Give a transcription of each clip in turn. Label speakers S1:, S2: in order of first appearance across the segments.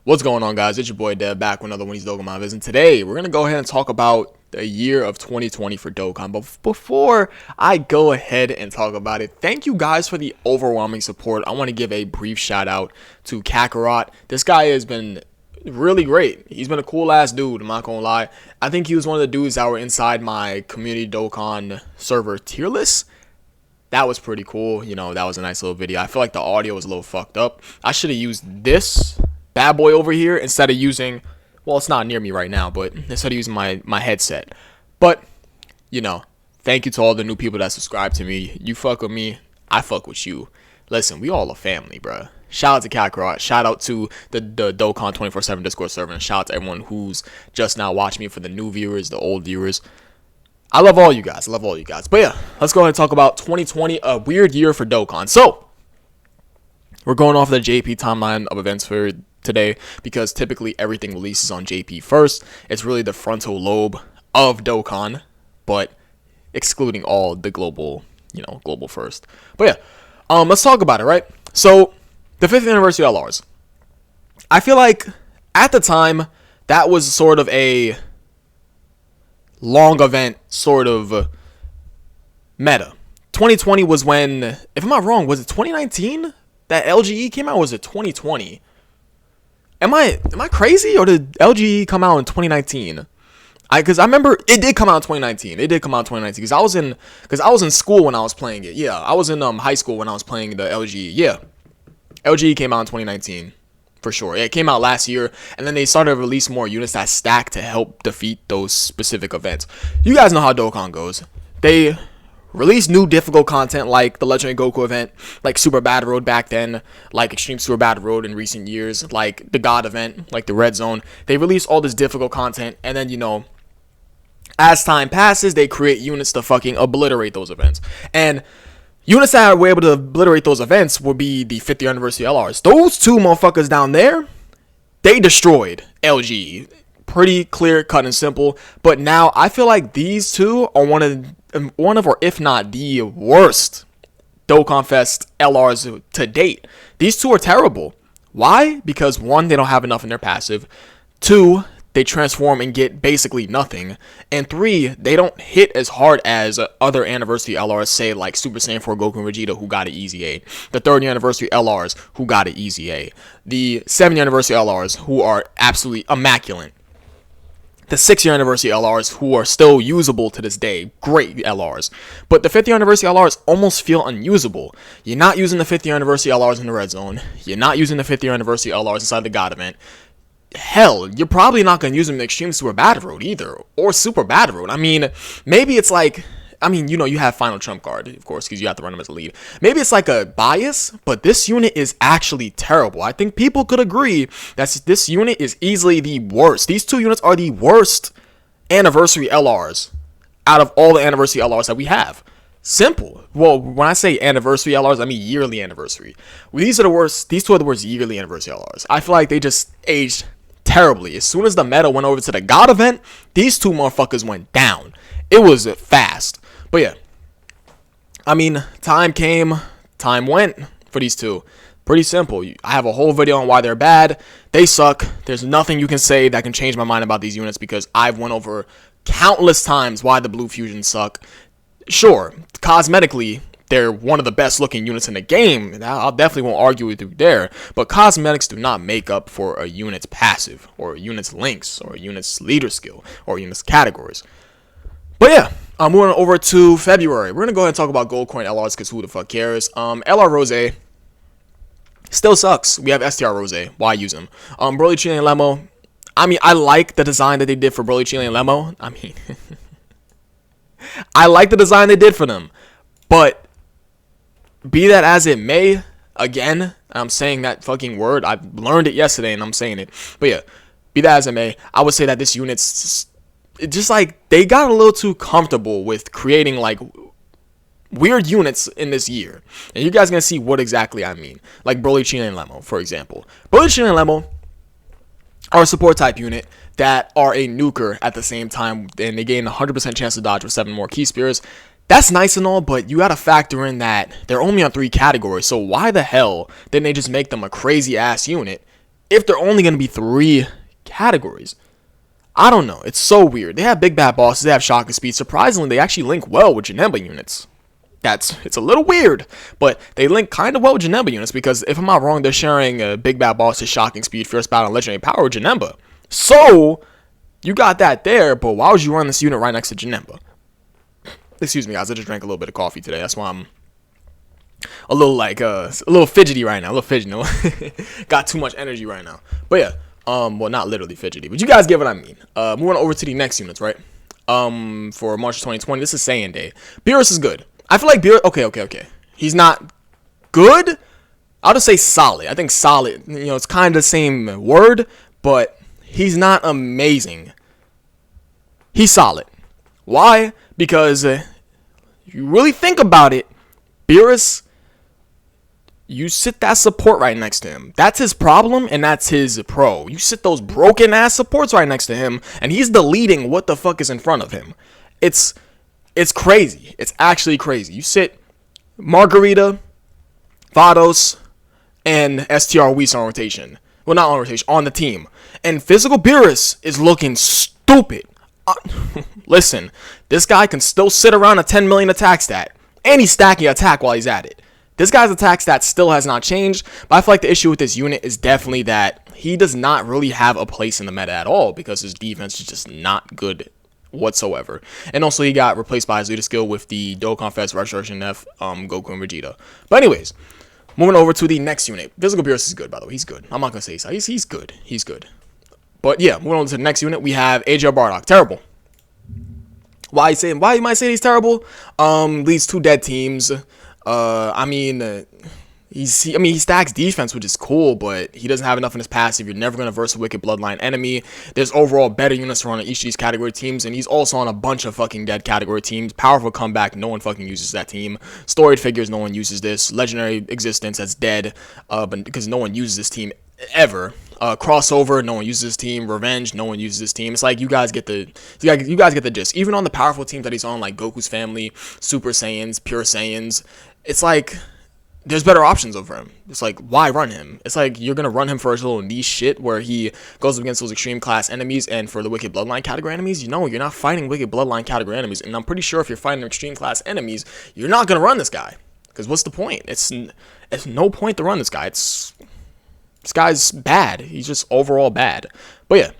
S1: What's going on, guys? It's your boy Dev back with another one of these Dokkan vids, and today we're gonna go ahead and talk about the year of 2020 for Dokkan. But before I go ahead and talk about it, thank you guys for the overwhelming support. I want to give a brief shout out to Kakarot. This guy has been really great. He's been a cool ass dude, I'm not gonna lie. I think he was one of the dudes that were inside my community Dokkan server tier list. That was pretty cool. That was a nice little video. I feel like the audio was a little fucked up. I should have used this bad boy over here instead of using, well, it's not near me right now, but instead of using my headset. But thank you to all the new people that subscribe to me. You fuck with me, I fuck with you. Listen, we all a family, bruh. Shout out to Kakarot. Shout out to the Dokkan 24/7 Discord server, and shout out to everyone who's just now watching me. For the new viewers, the old viewers, I love all you guys. I love all you guys. But yeah, let's go ahead and talk about 2020, a weird year for Dokkan. So we're going off the JP timeline of events for today because typically everything releases on JP first. It's really the frontal lobe of Dokkan, but excluding all the global first. But yeah, let's talk about it, right? So the 5th anniversary LRs. I feel like at the time that was sort of a long event, sort of meta. 2020 was when, if I'm not wrong, was it 2019 that LGE came out? Or was it 2020? Am I crazy, or did LGE come out in 2019? Because I remember it did come out in 2019. It did come out in 2019 because I was in school when I was playing it. Yeah, I was in high school when I was playing the LGE. Yeah, LGE came out in 2019 for sure. Yeah, it came out last year, and then they started to release more units that stack to help defeat those specific events. You guys know how Dokkan goes. They release new difficult content like the Legendary Goku event, like Super Bad Road back then, like Extreme Super Bad Road in recent years, like the God event, like the Red Zone. They release all this difficult content, and then, as time passes, they create units to fucking obliterate those events. And units that were able to obliterate those events would be the 50th anniversary LRs. Those two motherfuckers down there, they destroyed LG. Pretty clear, cut, and simple. But now I feel like these two are one of, or if not the worst Dokkan Fest LRs to date. These two are terrible. Why? Because one, they don't have enough in their passive. Two, they transform and get basically nothing. And three, they don't hit as hard as other anniversary LRs, say like Super Saiyan 4 Goku and Vegeta, who got an easy A. The 30th anniversary LRs, who got an easy A. The 70th anniversary LRs, who are absolutely immaculate. The 6th anniversary LRs, who are still usable to this day. Great LRs. But the 50th anniversary LRs almost feel unusable. You're not using the 50th anniversary LRs in the Red Zone. You're not using the 50th anniversary LRs inside the God event. Hell, you're probably not going to use them in Extreme Super Bad Road either, or Super Bad Road. I mean, maybe it's like, you have Final Trump Card, of course, because you have to run them as a lead. Maybe it's like a bias, but this unit is actually terrible. I think people could agree that this unit is easily the worst. These two units are the worst anniversary LRs out of all the anniversary LRs that we have. Simple. Well, when I say anniversary LRs, I mean yearly anniversary. Well, these are the worst. These two are the worst yearly anniversary LRs. I feel like they just aged terribly. As soon as the meta went over to the God event, these two motherfuckers went down. It was fast. But yeah, time came, time went for these two. Pretty simple. I have a whole video on why they're bad. They suck. There's nothing you can say that can change my mind about these units because I've went over countless times why the Blue Fusions suck. Sure, cosmetically, they're one of the best looking units in the game. I definitely won't argue with you there. But cosmetics do not make up for a unit's passive, or a unit's links, or a unit's leader skill, or a unit's categories. But yeah, moving over to February. We're going to go ahead and talk about Gold Coin LRs because who the fuck cares. LR Rose still sucks. We have STR Rose. Why use them? Broly, Chile, and Lemo. I like the design that they did for Broly, Chile, and Lemo. I like the design they did for them. But be that as it may, again, I'm saying that fucking word. I learned it yesterday and I'm saying it. But yeah, be that as it may, I would say that this unit's just like they got a little too comfortable with creating like weird units in this year. And you guys are going to see what exactly I mean. Like Broly, Chile, and Lemo, for example. Broly, Chile, and Lemo are a support type unit that are a nuker at the same time, and they gain 100% chance to dodge with 7 more key spears. That's nice and all, but you gotta factor in that they're only on 3 categories, so why the hell didn't they just make them a crazy ass unit if they're only going to be 3 categories. I don't know. It's so weird. They have big bad bosses. They have shocking speed. Surprisingly, they actually link well with Janemba units. It's a little weird, but they link kind of well with Janemba units because if I'm not wrong, they're sharing a big bad boss's shocking speed, fierce battle, and legendary power with Janemba. So you got that there, but why would you run this unit right next to Janemba? Excuse me, guys. I just drank a little bit of coffee today. That's why I'm a little fidgety right now. A little fidgety. Got too much energy right now. But yeah. Well, not literally fidgety, but you guys get what I mean. Moving over to the next units, right? For March 2020, this is Saiyan Day. Beerus is good. I feel like Beerus, okay. He's not good. I'll just say solid. I think solid, it's kind of the same word, but he's not amazing. He's solid. Why? Because you really think about it, Beerus, you sit that support right next to him. That's his problem, and that's his pro. You sit those broken-ass supports right next to him, and he's deleting what the fuck is in front of him. It's crazy. It's actually crazy. You sit Margarita, Vados, and STR Whis on rotation. Well, not on rotation, on the team. And Physical Beerus is looking stupid. Listen, this guy can still sit around a 10 million attack stat, and he's stacking attack while he's at it. This guy's attack stat still has not changed, but I feel like the issue with this unit is definitely that he does not really have a place in the meta at all because his defense is just not good whatsoever. And also he got replaced by his leader skill with the Dokkan Fest Restoration F, Goku and Vegeta. But anyways, moving over to the next unit. Physical Beerus is good, by the way. He's good. I'm not going to say he's good. He's good. But yeah, moving on to the next unit, we have AJ Bardock. Terrible. Why you might say he's terrible? Leads 2 dead teams. He stacks defense, which is cool, but he doesn't have enough in his passive. You're never going to verse a Wicked Bloodline enemy. There's overall better units on each of these category teams, and he's also on a bunch of fucking dead category teams. Powerful comeback, no one fucking uses that team. Storied figures, no one uses this. Legendary existence, that's dead, but because no one uses this team ever. Crossover, no one uses this team. Revenge, no one uses this team. It's like you guys get the gist. Even on the powerful teams that he's on, like Goku's family, Super Saiyans, Pure Saiyans, it's like there's better options over him. It's like, why run him? It's like you're gonna run him for his little niche shit where he goes up against those extreme class enemies, and for the Wicked Bloodline category enemies, you're not fighting Wicked Bloodline category enemies. And I'm pretty sure if you're fighting extreme class enemies, you're not gonna run this guy. Because what's the point? It's no point to run this guy. This guy's bad. He's just overall bad. But yeah,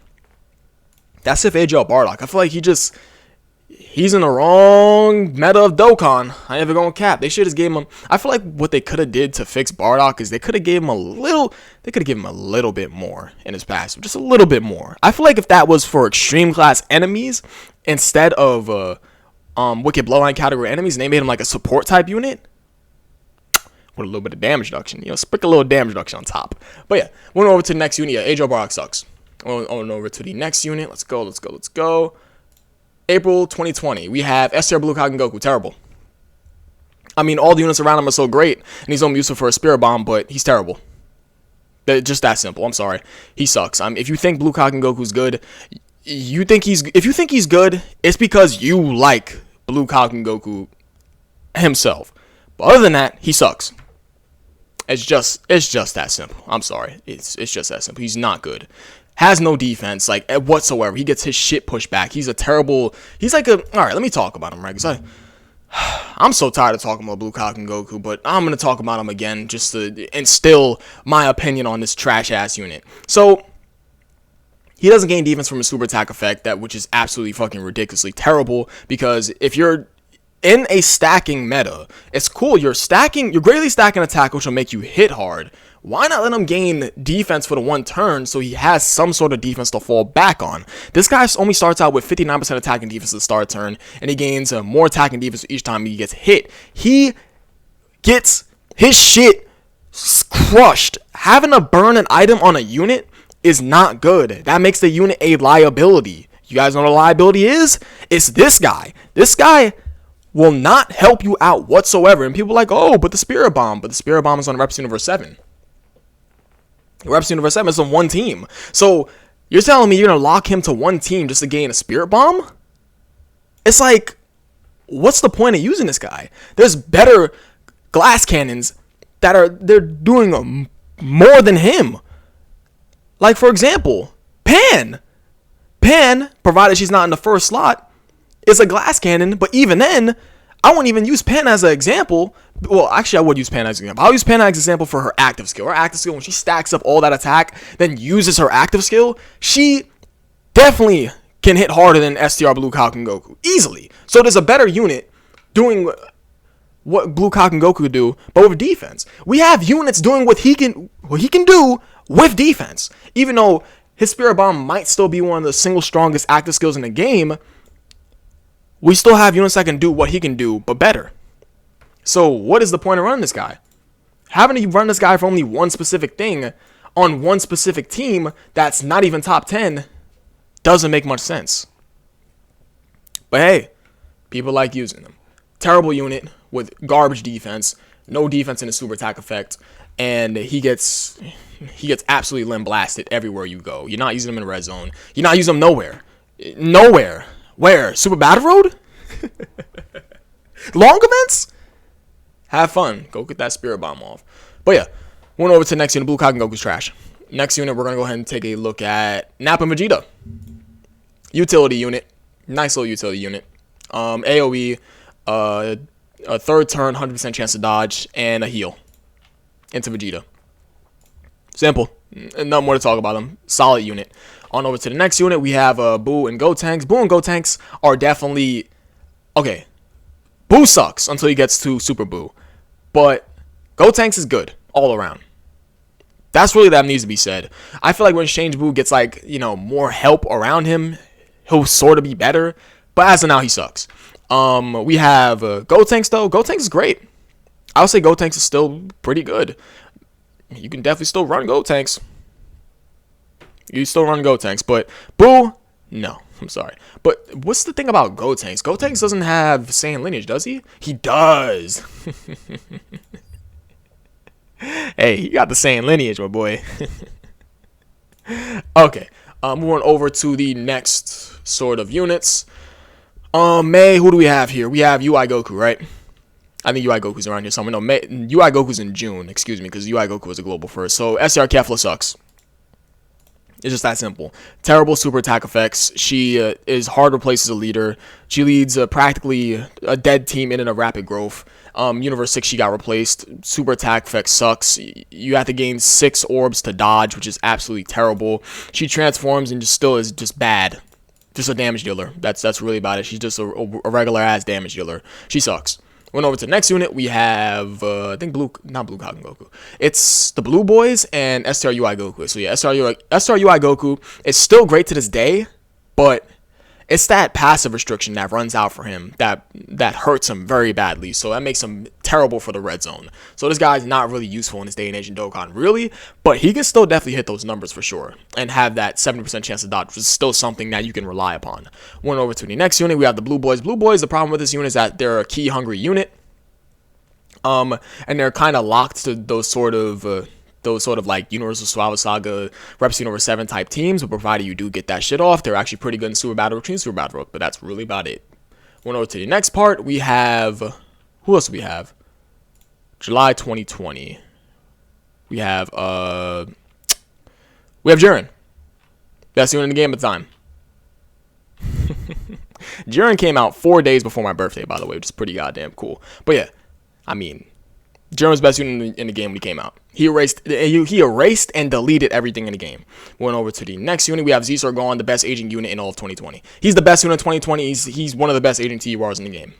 S1: that's if AJ Bardock. I feel like he's in the wrong meta of Dokkan. I never gonna cap. They should have gave him. I feel like what they could have did to fix Bardock is they could have gave him a little. They could have given him a little bit more in his passive, just a little bit more. I feel like if that was for extreme class enemies instead of Wicked Bloodline category enemies, and they made him like a support type unit with a little bit of damage reduction, sprinkle a little damage reduction on top. But yeah, went over to the next unit. Yeah, AJ Bardock sucks. Going over to the next unit. Let's go. April 2020, we have STR Blue Kaioken Goku. Terrible. I mean, all the units around him are so great, and he's only useful for a Spirit Bomb, but he's terrible. Just that simple. I'm sorry. He sucks. If you think Blue Kaioken Goku's good, if you think he's good, it's because you like Blue Kaioken Goku himself. But other than that, he sucks. It's just that simple. I'm sorry. It's just that simple. He's not good. Has no defense, like, whatsoever. He gets his shit pushed back. He's alright, let me talk about him, right? Because I'm so tired of talking about Blue Kaioken Goku, but I'm going to talk about him again just to instill my opinion on this trash-ass unit. So, he doesn't gain defense from his super attack effect, which is absolutely fucking ridiculously terrible, because if you're in a stacking meta, it's cool. You're greatly stacking attack, which will make you hit hard. Why not let him gain defense for the one turn so he has some sort of defense to fall back on? This guy only starts out with 59% attacking defense at the start turn, and he gains more attacking defense each time he gets hit. He gets his shit crushed. Having to burn an item on a unit is not good. That makes the unit a liability. You guys know what a liability is? It's this guy. This guy will not help you out whatsoever. And people are like, oh, but the Spirit Bomb. But the Spirit Bomb is on Reps Universe 7. Reps Universe 7 is on one team. So you're telling me you're going to lock him to one team just to gain a Spirit Bomb? It's like, what's the point of using this guy? There's better glass cannons they're doing more than him. Like, for example, Pan. Pan, provided she's not in the first slot, is a glass cannon. But even then, I wouldn't even use Pan as an example. Well, actually, I would use Pan as an example. I'll use Pan as an example for her active skill. Her active skill, when she stacks up all that attack, then uses her active skill, she definitely can hit harder than STR Blue Kaioken Goku. Easily. So there's a better unit doing what Blue Kaioken Goku could do, but with defense. We have units doing what he can do with defense. Even though his Spirit Bomb might still be one of the single strongest active skills in the game, we still have units that can do what he can do, but better. So what is the point of running this guy? Having to run this guy for only one specific thing on one specific team that's not even top 10 doesn't make much sense. But hey, people like using them. Terrible unit with garbage defense, no defense in the super attack effect, and he gets absolutely limb blasted everywhere you go. You're not using him in the red zone. You're not using him nowhere. Nowhere. Where? Super Battle Road? Long events? Have fun. Go get that Spirit Bomb off. But yeah, went over to the next unit. Blue Kaioken Goku's trash. Next unit, we're going to go ahead and take a look at Nappa and Vegeta. Utility unit. Nice little utility unit. AoE, a third turn, 100% chance to dodge, and a heal into Vegeta. Simple. Nothing more to talk about them. Solid unit. On over to the next unit, we have Boo and Gotenks. Boo and Gotenks are definitely... Okay. Boo sucks until he gets to Super Boo. But Gotenks is good all around. That's really that needs to be said. I feel like when Change Boo gets, like, you know, more help around him, he'll sort of be better. But as of now, he sucks. We have Gotenks, though. Gotenks is great. I would say Gotenks is still pretty good. You can definitely still run Gotenks. You still run Gotenks, but Boo, no. I'm sorry. But what's the thing about Gotenks? Gotenks doesn't have Saiyan lineage, does he? He does. Hey, you got the Saiyan lineage, my boy. Okay. Moving over to the next sort of units. Who do we have here? We have UI Goku, right? I think UI Goku's around here somewhere. No, UI Goku's in June, excuse me, because UI Goku was a global first. So SR Kefla sucks. It's just that simple. Terrible super attack effects. She is hard to replace as a leader. She leads practically a dead team in a rapid growth. Universe 6, she got replaced. Super attack effect sucks. You have to gain 6 orbs to dodge, which is absolutely terrible. She transforms and just still is just bad. Just a damage dealer. That's really about it. She's just a regular ass damage dealer. She sucks. Went over to the next unit. We have, I think not Blue Kaioken Goku. It's the Blue Boys and STR UI Goku. So yeah, STR UI Goku is still great to this day, but it's that passive restriction that runs out for him that hurts him very badly. So that makes him terrible for the red zone. So this guy's not really useful in this day and age in Dokkan, really, but he can still definitely hit those numbers for sure and have that 70% chance to dodge, which is still something that you can rely upon. Went over to the next unit. We have the Blue Boys. Blue Boys, the problem with this unit is that they're a key hungry unit. And they're kind of locked to those sort of like Universal Suave Saga, Reps Universe 7 type teams, but provided you do get that shit off, they're actually pretty good in Super Battle Road, Super Battle Road, but that's really about it. Went over to the next part. We have, who else do we have? July 2020. We have Jiren. Best unit in the game at the time. Jiren came out 4 days before my birthday, by the way, which is pretty goddamn cool. But yeah, I mean, Jiren was best unit in the game when he came out. He erased and deleted everything in the game. Went over to the next unit. We have Z-Sargon, the best aging unit in all of 2020. He's the best unit in 2020. He's one of the best aging TURs in the game.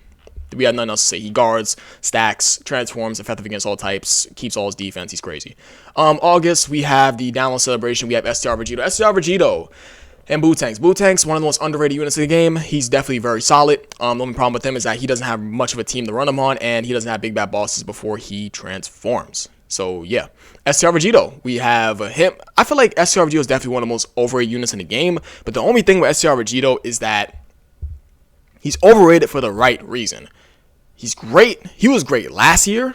S1: We have nothing else to say. He guards, stacks, transforms, effective against all types, keeps all his defense. He's crazy. August, we have the download celebration. We have STR Vegito. STR Vegito and Bootanks. Bootanks, one of the most underrated units in the game. He's definitely very solid. The only problem with him is that he doesn't have much of a team to run him on, and he doesn't have big bad bosses before he transforms. So yeah, STR Vegito. We have him. I feel like STR Vegito is definitely one of the most overrated units in the game, but the only thing with STR Vegito is that he's overrated for the right reason. He's great. He was great last year.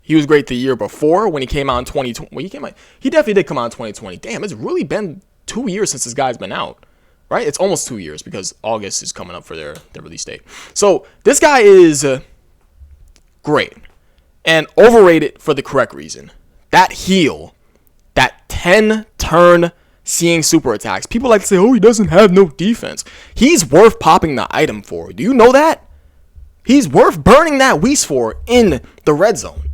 S1: He was great the year before when he came out in 2020. Well, he definitely did come out in 2020. Damn, it's really been 2 years since this guy's been out, right? It's almost 2 years because August is coming up for their release date. So this guy is great and overrated for the correct reason. That heal, that 10 turn seeing super attacks. People like to say, oh, he doesn't have no defense. He's worth popping the item for. Do you know that? He's worth burning that Whis for in the red zone.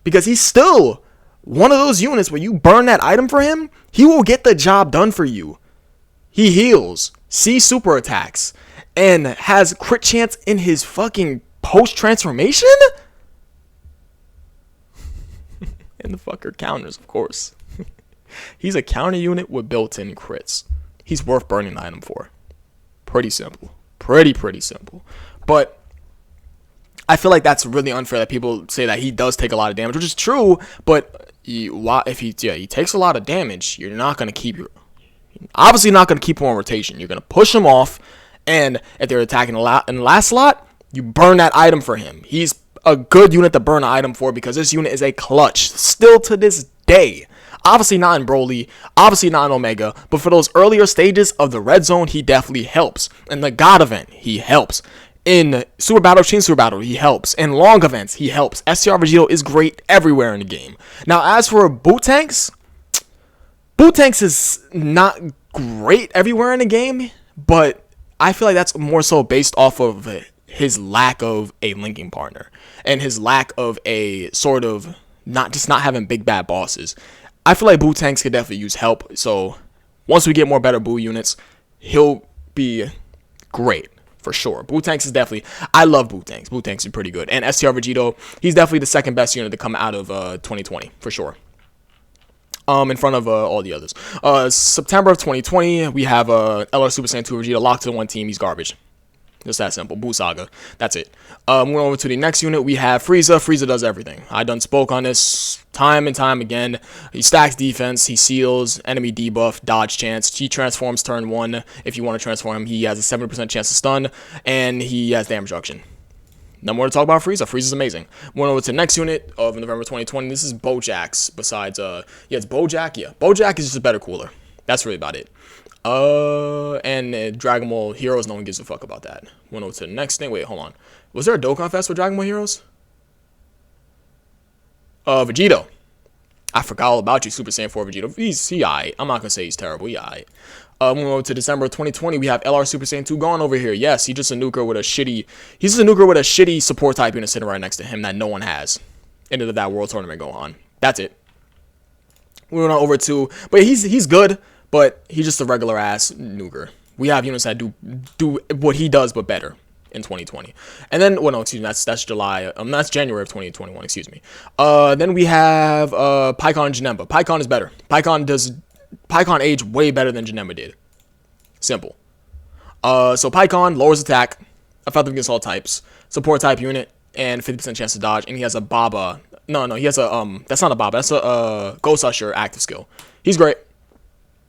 S1: Because he's still one of those units where you burn that item for him, he will get the job done for you. He heals, sees super attacks, and has crit chance in his fucking post-transformation? And the fucker counters, of course. He's a counter unit with built-in crits. He's worth burning the item for. Pretty simple. Pretty simple. But I feel like that's really unfair that people say that he does take a lot of damage, which is true, but if he takes a lot of damage, you're not going to keep obviously not going to keep him on rotation. You're going to push him off, and if they're attacking in the last slot, you burn that item for him. He's a good unit to burn an item for because this unit is a clutch still to this day. Obviously not in Broly, obviously not in Omega, but for those earlier stages of the red zone, he definitely helps. In the God event, he helps. In Super Battle, Shin Super Battle, he helps. In long events, he helps. STR Vegito is great everywhere in the game. Now, as for Boot Tanks is not great everywhere in the game, but I feel like that's more so based off of his lack of a linking partner and his lack of a sort of not having big bad bosses. I feel like Boo Tanks could definitely use help. So once we get more better Boo units, he'll be great for sure. Boo Tanks is definitely, I love Boo Tanks. Boo Tanks is pretty good. And STR Vegito, he's definitely the second best unit to come out of 2020 for sure. In front of all the others. September of 2020, we have LR Super Saiyan 2 Vegeta locked to one team. He's garbage. Just that simple. Boo Saga. That's it. Moving over to the next unit, we have Frieza. Frieza does everything. I done spoke on this time and time again. He stacks defense. He seals enemy debuff, dodge chance. He transforms turn 1. If you want to transform him, he has a 70% chance to stun, and he has damage reduction. No more to talk about Frieza. Frieza's amazing. Moving over to the next unit of November 2020. This is Bojack's. Besides, it's Bojack. Yeah, Bojack is just a better cooler. That's really about it. And Dragon Ball Heroes, no one gives a fuck about that. Went over to the next thing. Wait, hold on. Was there a Dokkan Fest with Dragon Ball Heroes? Vegito. I forgot all about you, Super Saiyan 4 Vegito. He's alright. I'm not gonna say he's terrible. He's alright. Moving over to December 2020, we have LR Super Saiyan 2 Gon over here. Yes, he's just a nuker with a shitty support type unit sitting right next to him that no one has. End of that World Tournament Gohan. That's it. Moving on over to, but he's good. But he's just a regular ass nuker. We have units that do what he does, but better in 2020. And then, well, no, excuse me, that's July. That's January of 2021. Excuse me. Then we have Pikkon and Janemba. Pikkon is better. Pikkon aged way better than Janemba did. Simple. So Pikkon lowers attack, effective against all types, support type unit, and 50% chance to dodge. And he has a Baba. No, he has a That's not a Baba. That's a Ghost Usher active skill. He's great.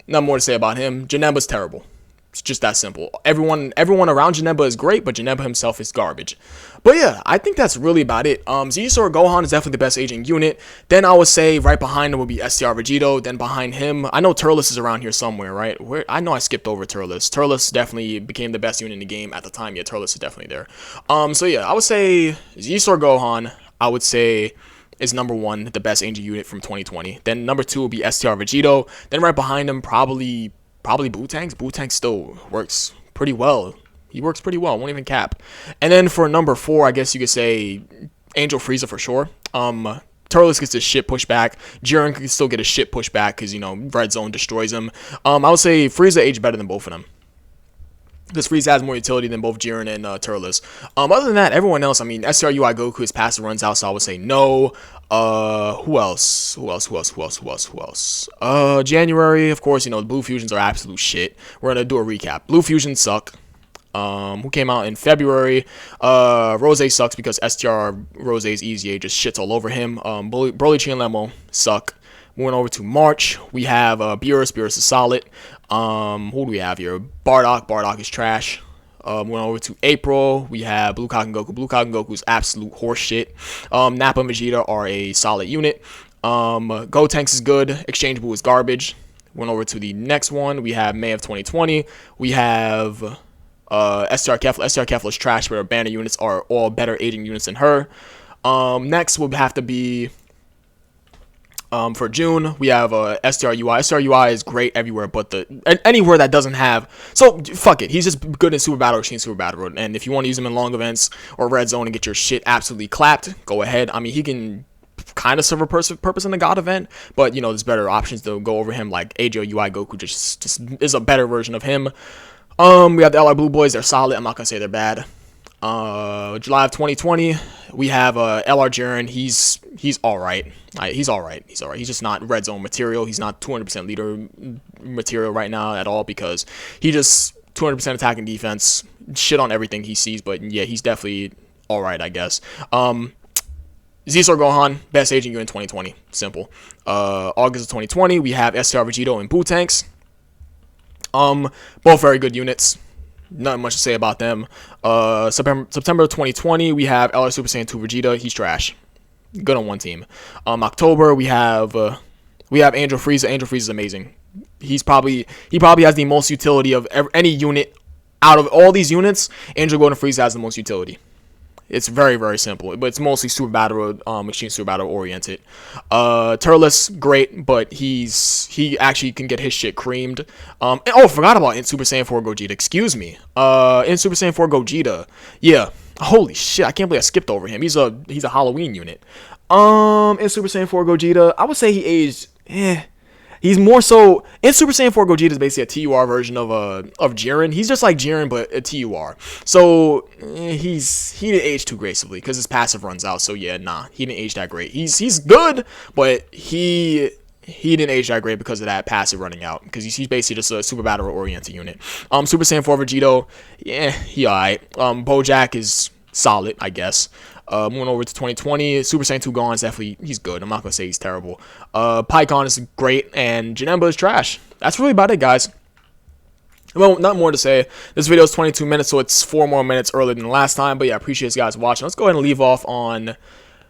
S1: Not more to say about him. Janemba's terrible. It's just that simple. Everyone around Janemba is great, but Janemba himself is garbage. But yeah, I think that's really about it. Zetsu Gohan is definitely the best aging unit. Then I would say right behind him would be STR Vegito. Then behind him, I know Turles is around here somewhere, right? I know I skipped over Turles. Turles definitely became the best unit in the game at the time. Yeah, Turles is definitely there. So yeah, I would say Zetsu Gohan, I would say, is number 1, the best aging unit from 2020. Then number 2 will be STR Vegito. Then right behind him, probably Boo Tanks. Boo Tanks still works pretty well. He works pretty well. Won't even cap. And then for number 4, I guess you could say Angel Frieza for sure. Turles gets his shit pushed back. Jiren can still get his shit pushed back because, Red Zone destroys him. I would say Frieza aged better than both of them. Because Frieza has more utility than both Jiren and Turles. Other than that, everyone else, STR UI Goku, his passive runs out, so I would say no. Who else? January, of course, the Blue Fusions are absolute shit. We're going to do a recap. Blue Fusions suck. Who came out in February? Rose sucks because STR Rose's EZA just shits all over him. Broly, Chi, and Lemo suck. Moving over to March, we have Beerus. Beerus is solid. Who do we have here? Bardock. Bardock is trash. Moving over to April, we have Blue Kaioken Goku. Blue Kaioken Goku is absolute horseshit. Nappa and Vegeta are a solid unit. Gotenks is good. Exchange Buu is garbage. Went over to the next one. We have May of 2020. We have STR Kefla. STR Kefla is trash, but our banner units are all better aging units than her. Next would have to be For June, we have STRUI. STRUI is great everywhere, but anywhere that doesn't have. So fuck it. He's just good in Super Battle or Super Battle. And if you want to use him in long events or red zone and get your shit absolutely clapped, go ahead. I mean, he can kind of serve a purpose in the God event, but there's better options to go over him. Like AJOUI Goku just is a better version of him. We have the LR Blue Boys. They're solid. I'm not gonna say they're bad. July of 2020, we have LR Jiren. He's all right. He's all right. He's just not red zone material. He's not 200% leader material right now at all, because he just 200% attacking defense, shit on everything he sees. But yeah, he's definitely all right, I guess. Z-Star Gohan, best agent in 2020. Simple. August of 2020, we have STR Vegito and Boo Tanks. Both very good units. Nothing much to say about them. September 2020, we have LR Super Saiyan 2 Vegeta. He's trash. Good on one team. October, we have Angel Frieza. Angel Frieza is amazing. He probably has the most utility of any unit out of all these units. Angel Golden Frieza has the most utility. It's very, very simple, but it's mostly Super Battle, Extreme Super Battle oriented. Turles, great, but he actually can get his shit creamed. And, I forgot about in Super Saiyan 4 Gogeta. Excuse me. In Super Saiyan 4 Gogeta, yeah. Holy shit! I can't believe I skipped over him. He's a Halloween unit. In Super Saiyan 4 Gogeta, I would say he aged. He's more so in Super Saiyan 4 Gogeta is basically a TUR version of Jiren. He's just like Jiren, but a TUR. So he didn't age too gracefully because his passive runs out. So yeah, nah, he didn't age that great. He's good, but he didn't age that great because of that passive running out. Because he's basically just a Super Battle oriented unit. Super Saiyan 4 Vegito, yeah, he alright. Bojack is solid, I guess. Moving over to 2020, Super Saiyan 2 Gohan is definitely, he's good. I'm not going to say he's terrible. Pikkon is great, and Janemba is trash. That's really about it, guys. Well, not more to say. This video is 22 minutes, so it's 4 more minutes earlier than the last time. But yeah, I appreciate you guys watching. Let's go ahead and leave off on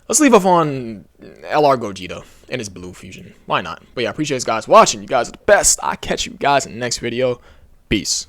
S1: LR Gogeta and his blue fusion. Why not? But yeah, I appreciate you guys watching. You guys are the best. I'll catch you guys in the next video. Peace.